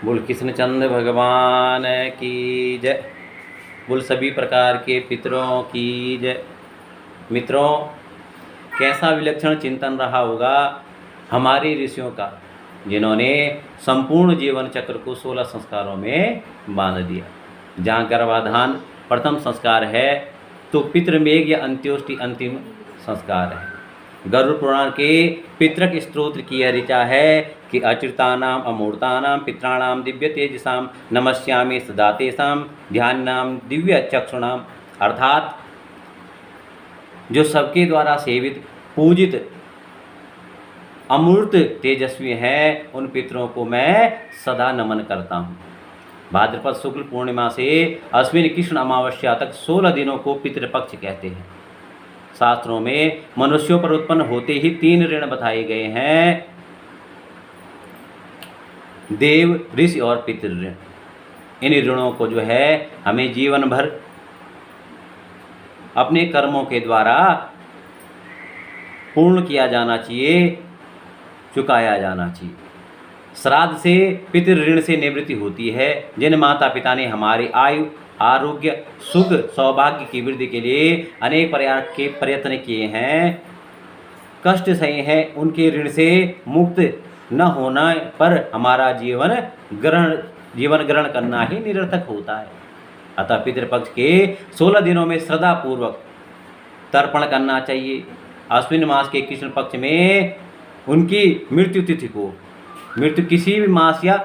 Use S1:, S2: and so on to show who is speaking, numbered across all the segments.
S1: बोल कृष्णचंद्र भगवान की जय। बोल सभी प्रकार के पितरों की जय। मित्रों, कैसा विलक्षण चिंतन रहा होगा हमारे ऋषियों का, जिन्होंने संपूर्ण जीवन चक्र को 16 संस्कारों में बांध दिया। जहाँ गर्भाधान प्रथम संस्कार है, तो पितृमेघ या अंत्योष्टि अंतिम संस्कार है। गरुड़ पुराण के पितृक स्तोत्र की यह ऋचा है कि अचितानाम अमूर्तानाम पितराणाम दिव्य तेजसाम नमस्यामि सदा तेषाम ध्यानाम दिव्य चक्षुणाम। अर्थात जो सबके द्वारा सेवित पूजित अमूर्त तेजस्वी हैं, उन पितरों को मैं सदा नमन करता हूँ। भाद्रपद शुक्ल पूर्णिमा से अश्विन कृष्ण अमावस्या तक 16 दिनों को पितृपक्ष कहते हैं। शास्त्रों में मनुष्यों पर उत्पन्न होते ही 3 ऋण बताए गए हैं: देव, ऋषि और पितृऋण। इन ऋणों को जो है हमें जीवन भर अपने कर्मों के द्वारा पूर्ण किया जाना चाहिए, चुकाया जाना चाहिए। श्राद्ध से पितृऋण से निवृत्ति होती है। जिन माता पिता ने हमारी आयु, आरोग्य, सुख, सौभाग्य की वृद्धि के लिए अनेक प्रकार के प्रयत्न किए हैं, कष्ट सहे हैं, उनके ऋण से मुक्त न होने पर हमारा जीवन ग्रहण करना ही निरर्थक होता है। अतः पितृपक्ष के 16 दिनों में श्रद्धा पूर्वक तर्पण करना चाहिए। अश्विन मास के कृष्ण पक्ष में उनकी मृत्यु तिथि को, मृत्यु किसी भी मास या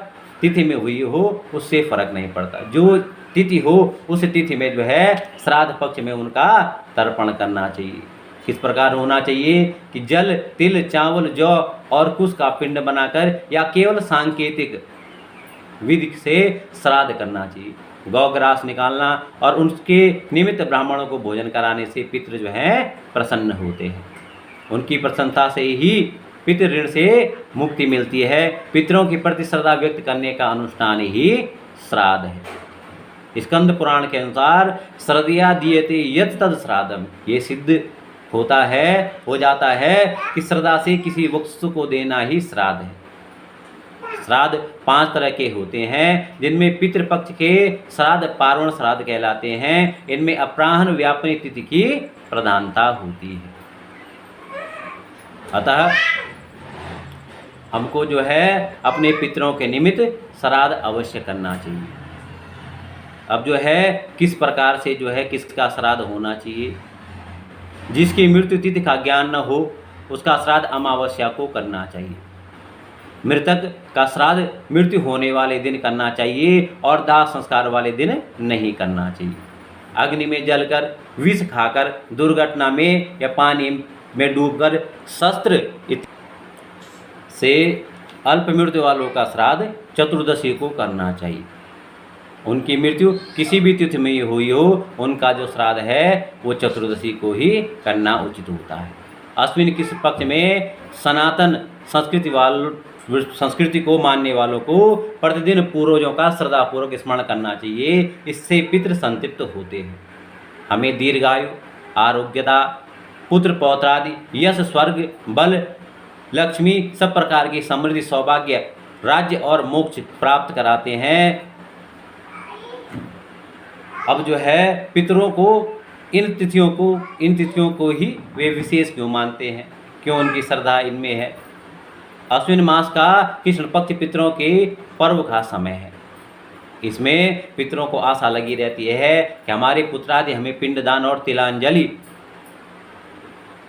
S1: तिथि में हुई हो उससे फर्क नहीं पड़ता, जो तिथि हो उस तिथि में जो है श्राद्ध पक्ष में उनका तर्पण करना चाहिए। किस प्रकार होना चाहिए कि जल, तिल, चावल, जौ और कुश का पिंड बनाकर या केवल सांकेतिक विधि से श्राद्ध करना चाहिए। गौग्रास निकालना और उनके निमित्त ब्राह्मणों को भोजन कराने से पितृ जो हैं प्रसन्न होते हैं। उनकी प्रसन्नता से ही पितृ ऋण से मुक्ति मिलती है। पितरों के प्रति श्रद्धा व्यक्त करने का अनुष्ठान ही श्राद्ध है। स्कंद पुराण के अनुसार श्रद्धया दीयते यत् तद श्राद्धम, ये सिद्ध होता है, हो जाता है कि श्रद्धा से किसी वस्तु को देना ही श्राद्ध है। श्राद्ध 5 तरह के होते हैं, जिनमें पितृपक्ष के श्राद्ध पार्वण श्राद्ध कहलाते हैं। इनमें अपराह्न व्यापनी तिथि की प्रधानता होती है। अतः हमको जो है अपने पितरों के निमित्त श्राद्ध अवश्य करना चाहिए। अब जो है किस प्रकार से जो है किसका श्राद्ध होना चाहिए। जिसकी मृत्यु तिथि का ज्ञान न हो उसका श्राद्ध अमावस्या को करना चाहिए। मृतक का श्राद्ध मृत्यु होने वाले दिन करना चाहिए और दाह संस्कार वाले दिन नहीं करना चाहिए। अग्नि में जलकर, विष खाकर, दुर्घटना में या पानी में डूबकर, शस्त्र से अल्प मृत्यु वालों का श्राद्ध चतुर्दशी को करना चाहिए। उनकी मृत्यु किसी भी तिथि में हुई हो, उनका जो श्राद्ध है वो चतुर्दशी को ही करना उचित होता है। अश्विन कृष्ण पक्ष में सनातन संस्कृति को मानने वालों को प्रतिदिन पूर्वजों का श्रद्धापूर्वक स्मरण करना चाहिए। इससे पितृ संतृप्त होते हैं। हमें दीर्घायु, आरोग्यता, पुत्र पौत्रादि, यश, स्वर्ग, बल, लक्ष्मी, सब प्रकार की समृद्धि, सौभाग्य, राज्य और मोक्ष प्राप्त कराते हैं। अब जो है पितरों को इन तिथियों को ही वे विशेष क्यों मानते हैं, क्यों उनकी श्रद्धा इनमें है। अश्विन मास का कृष्ण पक्ष पितरों के पर्व का समय है। इसमें पितरों को आशा लगी रहती है कि हमारे पुत्रादि हमें पिंडदान और तिलांजलि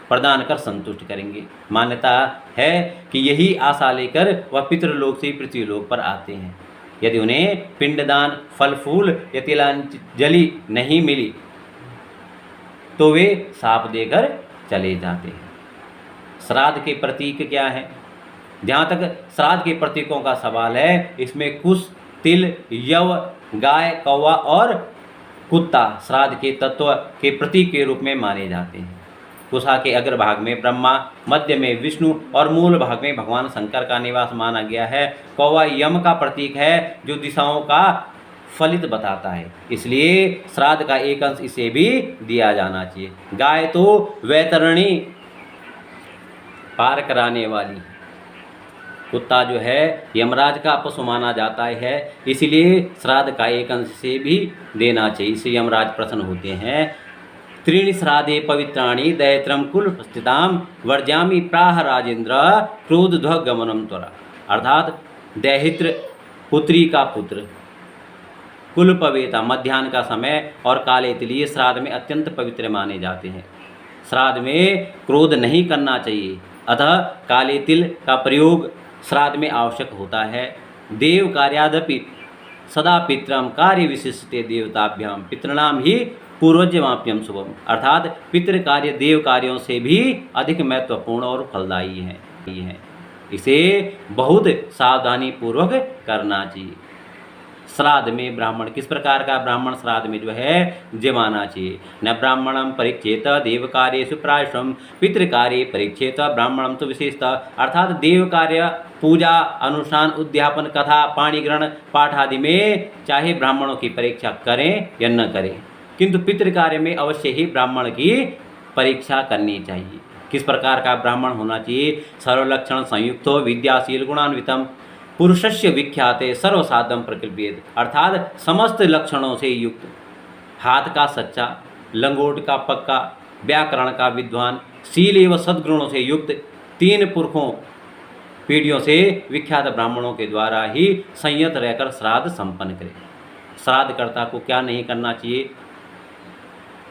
S1: प्रदान कर संतुष्ट करेंगे। मान्यता है कि यही आशा लेकर वह पितृलोक से पृथ्वीलोक पर आते हैं। यदि उन्हें पिंडदान, फल फूल या तिलांजलि नहीं मिली तो वे शाप देकर चले जाते हैं। श्राद्ध के प्रतीक क्या हैं? जहाँ तक श्राद्ध के प्रतीकों का सवाल है, इसमें कुश, तिल, यव, गाय, कौवा और कुत्ता श्राद्ध के तत्व के प्रतीक के रूप में माने जाते हैं। कुशा के अग्रभाग में ब्रह्मा, मध्य में विष्णु और मूल भाग में भगवान शंकर का निवास माना गया है। कौवा यम का प्रतीक है, जो दिशाओं का फलित बताता है, इसलिए श्राद्ध का एक अंश इसे भी दिया जाना चाहिए। गाय तो वैतरणी पार कराने वाली, कुत्ता जो है यमराज का पशु माना जाता है, इसलिए श्राद्ध का एक अंश से भी देना चाहिए, इससे यमराज प्रसन्न होते हैं। त्रीणि श्राद्धे पवित्राणि दैत्रम कुल स्थिताम वर्ज्यामि प्राह राजेंद्र क्रोधध्वगमनम त्वरा। अर्थात दैहित्र पुत्री का पुत्र, कुल पवेता मध्याह्न का समय और काले तिल ये श्राद्ध में अत्यंत पवित्र माने जाते हैं। श्राद्ध में क्रोध नहीं करना चाहिए, अतः काले तिल का प्रयोग श्राद्ध में आवश्यक होता है। देव कार्यादपि सदा पितरम कार्य विशिष्टते देवताभ्याम पितृणाम ही पूर्वजमाप्यम शुभम। अर्थात पितृ कार्य देव कार्यों से भी अधिक महत्वपूर्ण और फलदायी है। इसे बहुत सावधानी पूर्वक करना चाहिए। श्राद्ध में ब्राह्मण किस प्रकार का ब्राह्मण श्राद्ध में जो है जमाना चाहिए। न ब्राह्मणम परीक्षेत देव कार्येषु प्रायशम पितृ कार्य परीक्षेत ब्राह्मणम तो विशेषतः। अर्थात देव कार्य पूजा अनुष्ठान उद्यापन कथा पाणिग्रहण पाठ आदि में चाहे ब्राह्मणों की परीक्षा करें या न करें, किंतु पितृ कार्य में अवश्य ही ब्राह्मण की परीक्षा करनी चाहिए। किस प्रकार का ब्राह्मण होना चाहिए। सर्वलक्षण संयुक्तो विद्याशील गुणान्वितम पुरुषस्य विख्याते सर्वसाधम प्रकृपेद। अर्थात समस्त लक्षणों से युक्त, हाथ का सच्चा, लंगोट का पक्का, व्याकरण का विद्वान, शील एवं सद्गुणों से युक्त, 3 पुरखों पीढ़ियों से विख्यात ब्राह्मणों के द्वारा ही संयत रहकर श्राद्ध संपन्न करें। श्राद्धकर्ता को क्या नहीं करना चाहिए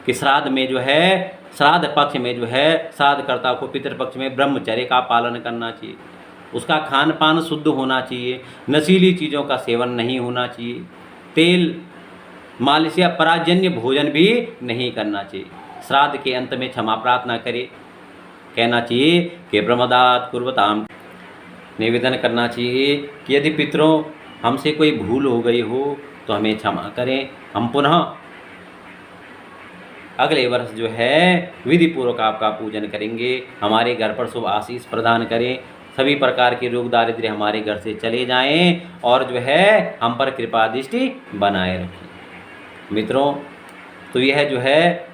S1: कि श्राद्ध में जो है श्राद्ध पक्ष में जो है श्राद्धकर्ता को पितृपक्ष में ब्रह्मचर्य का पालन करना चाहिए। उसका खान पान शुद्ध होना चाहिए, नशीली चीज़ों का सेवन नहीं होना चाहिए, तेल मालिश या पराजन्य भोजन भी नहीं करना चाहिए। श्राद्ध के अंत में क्षमा प्रार्थना करे, कहना चाहिए कि ब्रह्मदात कुर्वताम। निवेदन करना चाहिए कि यदि पितरों हमसे कोई भूल हो गई हो तो हमें क्षमा करें, हम पुनः अगले वर्ष जो है विधि पूर्वक आपका पूजन करेंगे, हमारे घर पर शुभ आशीष प्रदान करें, सभी प्रकार के रोग दारिद्र्य हमारे घर से चले जाएं और जो है हम पर कृपा दृष्टि बनाए रखें। मित्रों, तो यह जो है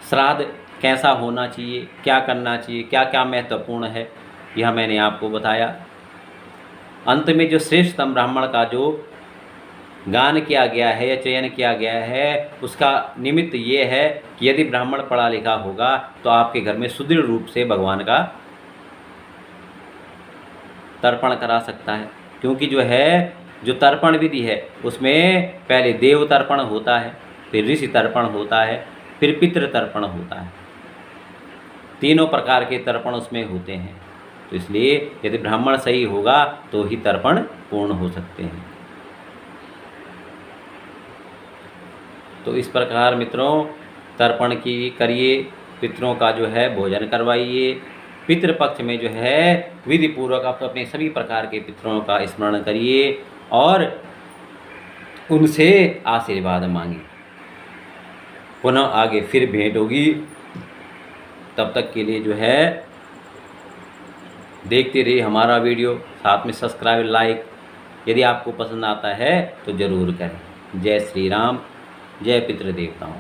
S1: श्राद्ध कैसा होना चाहिए, क्या करना चाहिए, क्या क्या महत्वपूर्ण है, यह मैंने आपको बताया। अंत में जो श्रेष्ठतम ब्राह्मण का जो गान किया गया है या चयन किया गया है, उसका निमित्त ये है कि यदि ब्राह्मण पढ़ा लिखा होगा तो आपके घर में सुदृढ़ रूप से भगवान का तर्पण करा सकता है। क्योंकि जो है जो तर्पण विधि है उसमें पहले देव तर्पण होता है, फिर ऋषि तर्पण होता है, फिर पितृ तर्पण होता है। 3 प्रकार के तर्पण उसमें होते हैं। तो इसलिए यदि ब्राह्मण सही होगा तो ही तर्पण पूर्ण हो सकते हैं। तो इस प्रकार मित्रों तर्पण की करिए, पितरों का जो है भोजन करवाइए। पितृपक्ष में जो है विधि पूर्वक आप अपने सभी प्रकार के पितरों का स्मरण करिए और उनसे आशीर्वाद मांगिए। पुनः आगे फिर भेंट होगी, तब तक के लिए जो है देखते रहिए हमारा वीडियो, साथ में सब्सक्राइब लाइक यदि आपको पसंद आता है तो ज़रूर करें। जय श्री राम, जय पितृदेवताओं।